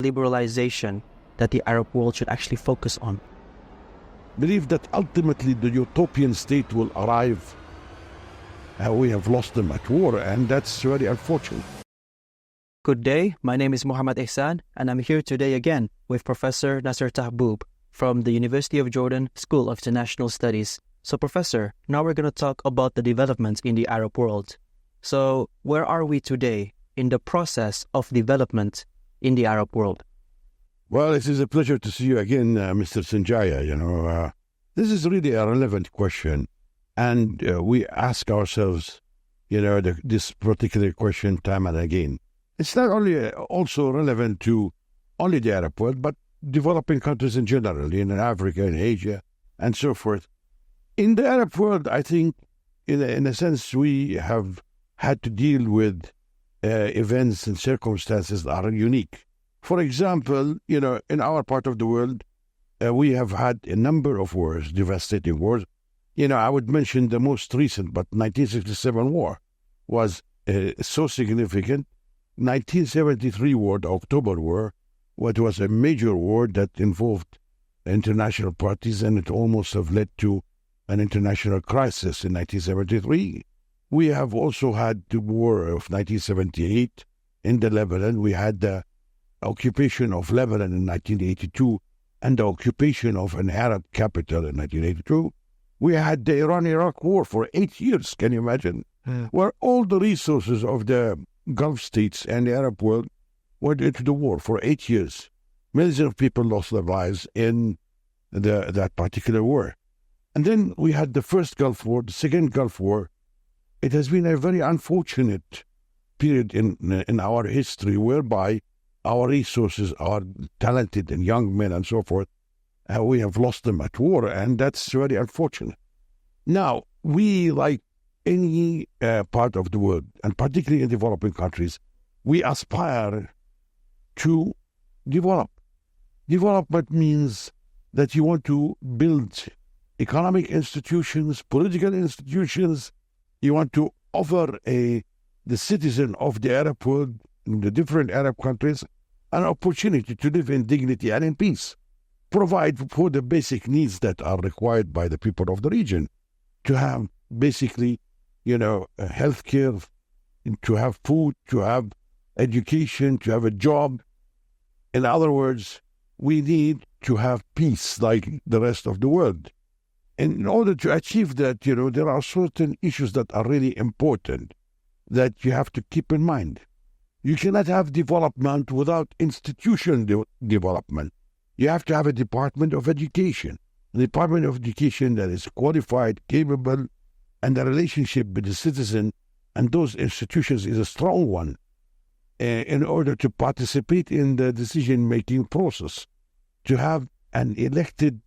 liberalization that the Arab world should actually focus on? Believe that ultimately the utopian state will arrive. We have lost them at war, and that's very unfortunate. Good day, my name is Muhammad Ihsan, and I'm here today again with Professor Naser Tahboub from the University of Jordan School of International Studies. So Professor, now we're going to talk about the developments in the Arab world. So where are we today in the process of development in the Arab world? Well, it is a pleasure to see you again, Mr. Sinjaya. This is really a relevant question. And we ask ourselves, this particular question time and again. It's not only also relevant to only the Arab world, but developing countries in general, in Africa and Asia and so forth. In the Arab world, I think, in a sense, we have had to deal with events and circumstances that are unique. For example, in our part of the world, we have had a number of wars, devastating wars. I would mention the most recent, but 1967 war was so significant. 1973 war, the October War, what was a major war that involved international parties, and it almost have led to an international crisis in 1973. We have also had the war of 1978 in the Lebanon. We had the occupation of Lebanon in 1982 and the occupation of an Arab capital in 1982. We had the Iran-Iraq war for 8 years, can you imagine? Where all the resources of the Gulf states and the Arab world went into the war for 8 years. Millions of people lost their lives in that particular war. And then we had the first Gulf War, the second Gulf War. It has been a very unfortunate period in our history whereby our resources, our talented and young men and so forth, we have lost them at war, and that's very unfortunate. Now, we, like any part of the world, and particularly in developing countries, we aspire to develop. Development means that you want to build economic institutions, political institutions. You want to offer the citizen of the Arab world, in the different Arab countries, an opportunity to live in dignity and in peace. Provide for the basic needs that are required by the people of the region. To have basically, health care, to have food, to have education, to have a job. In other words, we need to have peace like the rest of the world. And in order to achieve that, there are certain issues that are really important that you have to keep in mind. You cannot have development without institutional development. You have to have a Department of Education. A Department of Education that is qualified, capable, and the relationship with the citizen and those institutions is a strong one in order to participate in the decision-making process. To have an elected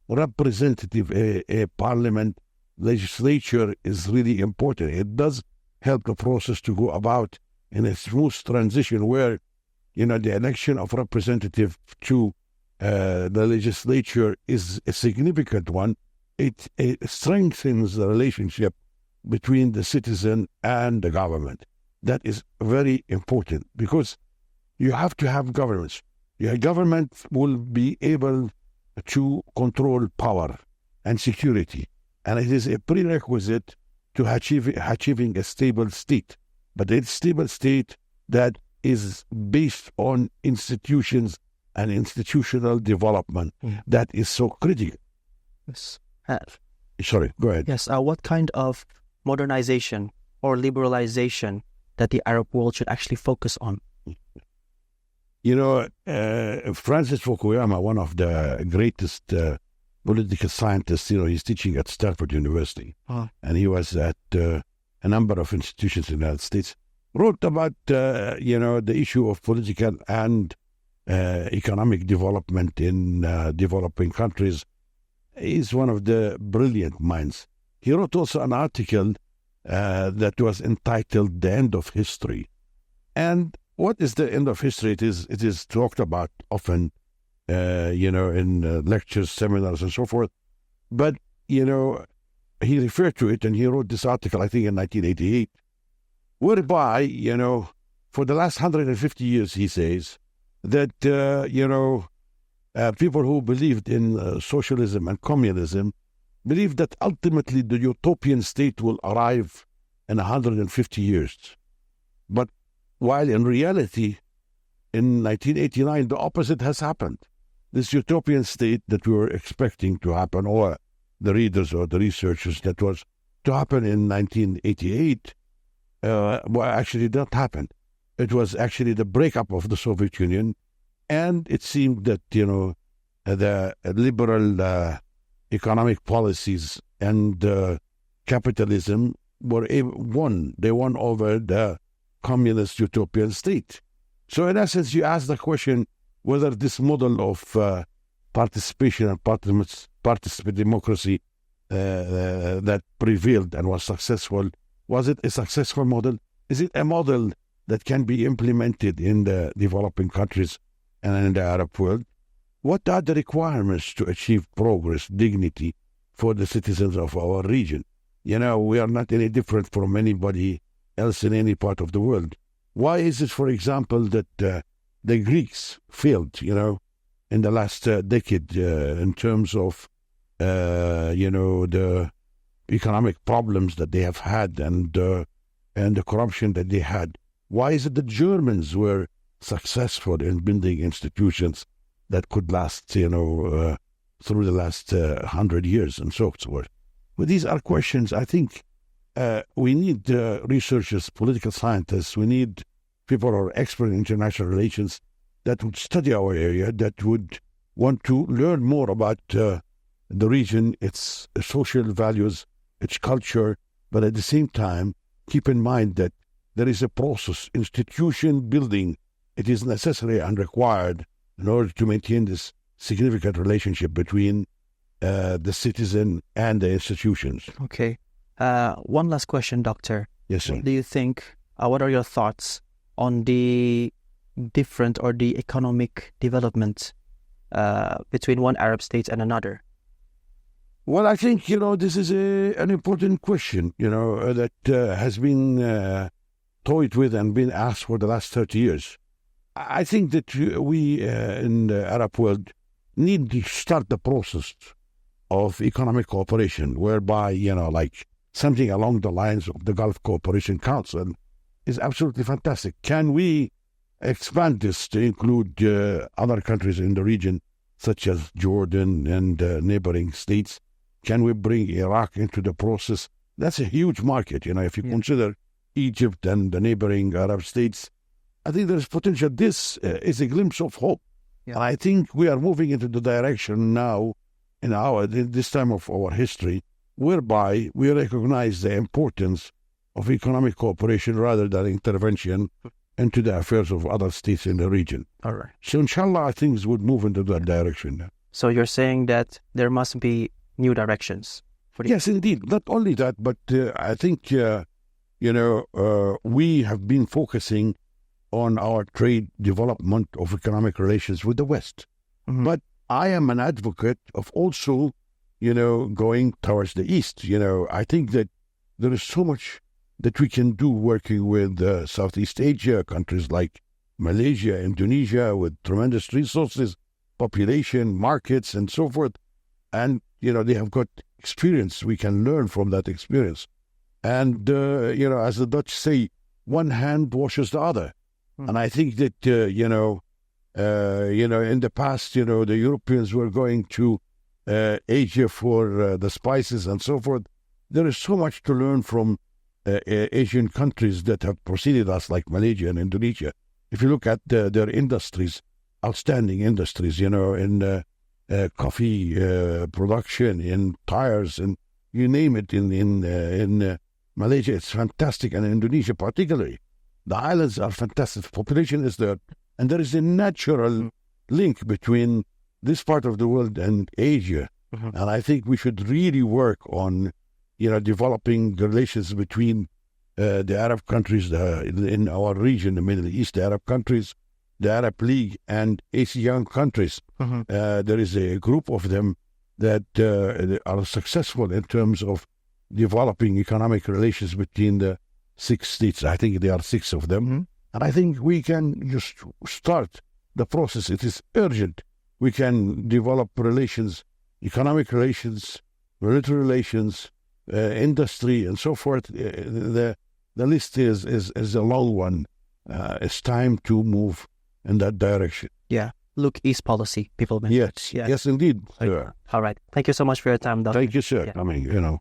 representative, a parliament, legislature is really important. It does help the process to go about in a smooth transition where, the election of representative to the legislature is a significant one. It strengthens the relationship between the citizen and the government. That is very important because you have to have governments. Your government will be able to control power and security, and it is a prerequisite to achieving a stable state. But a stable state that is based on institutions and institutional development that is so critical. Yes. Sorry, go ahead. Yes. What kind of modernization or liberalization that the Arab world should actually focus on? Francis Fukuyama, one of the greatest political scientists, he's teaching at Stanford University, and he was at a number of institutions in the United States, wrote about, the issue of political and economic development in developing countries. He's one of the brilliant minds. He wrote also an article that was entitled The End of History. And what is the end of history? It is talked about often, in lectures, seminars, and so forth. But, he referred to it, and he wrote this article, I think, in 1988, whereby, for the last 150 years, he says, that, people who believed in socialism and communism believed that ultimately the utopian state will arrive in 150 years. But while in reality, in 1989, the opposite has happened. This utopian state that we were expecting to happen, or the readers or the researchers, that was to happen in 1988, actually did not happen. It was actually the breakup of the Soviet Union, and it seemed that, the liberal economic policies and capitalism won. They won over the communist utopian state. So in essence, you ask the question whether this model of participation and participatory democracy that prevailed and was successful, was it a successful model? Is it a model that can be implemented in the developing countries and in the Arab world? What are the requirements to achieve progress, dignity for the citizens of our region? We are not any different from anybody else in any part of the world. Why is it, for example, that the Greeks failed, in the last decade in terms of, the economic problems that they have had and the corruption that they had? Why is it the Germans were successful in building institutions that could last, through the last 100 years and so forth? Well, these are questions I think we need researchers, political scientists, we need people who are expert in international relations that would study our area, that would want to learn more about the region, its social values, its culture, but at the same time, keep in mind that there is a process, institution building. It is necessary and required in order to maintain this significant relationship between the citizen and the institutions. Okay. One last question, Doctor. Yes, sir. What do you think, what are your thoughts on the different or the economic development between one Arab state and another? Well, I think, this is an important question, that has been toyed with and been asked for the last 30 years. I think that we in the Arab world need to start the process of economic cooperation, whereby, like something along the lines of the Gulf Cooperation Council is absolutely fantastic. Can we expand this to include other countries in the region, such as Jordan and neighboring states? Can we bring Iraq into the process? That's a huge market, if you consider Egypt and the neighboring Arab states. I think there's potential. This is a glimpse of hope. Yeah. And I think we are moving into the direction now in this time of our history, whereby we recognize the importance of economic cooperation rather than intervention into the affairs of other states in the region. All right. So inshallah, things would move into that direction. So you're saying that there must be new directions? Yes, indeed. Not only that, but I think, we have been focusing on our trade development of economic relations with the West. Mm-hmm. But I am an advocate of also, going towards the East. I think that there is so much that we can do working with Southeast Asia, countries like Malaysia, Indonesia, with tremendous resources, population, markets, and so forth. And, they have got experience. We can learn from that experience. And, as the Dutch say, one hand washes the other. Mm. And I think that, in the past, the Europeans were going to Asia for the spices and so forth. There is so much to learn from Asian countries that have preceded us, like Malaysia and Indonesia. If you look at their industries, outstanding industries, in coffee production, in tires, and you name it. In Malaysia, it's fantastic, and Indonesia particularly. The islands are fantastic. The population is there, and there is a natural link between this part of the world and Asia. Mm-hmm. And I think we should really work on, developing the relations between the Arab countries in our region, the Middle East, the Arab countries, the Arab League, and ASEAN countries. Mm-hmm. There is a group of them that are successful in terms of developing economic relations between the 6 states. I think there are 6 of them. Mm-hmm. And I think we can just start the process. It is urgent. We can develop relations, economic relations, military relations, industry, and so forth. The list is a long one. It's time to move in that direction. Yeah. Look East policy, people mention. Yes, yes, indeed, sir. All right. Thank you so much for your time, Doctor. Thank you, sir. Yeah. I mean,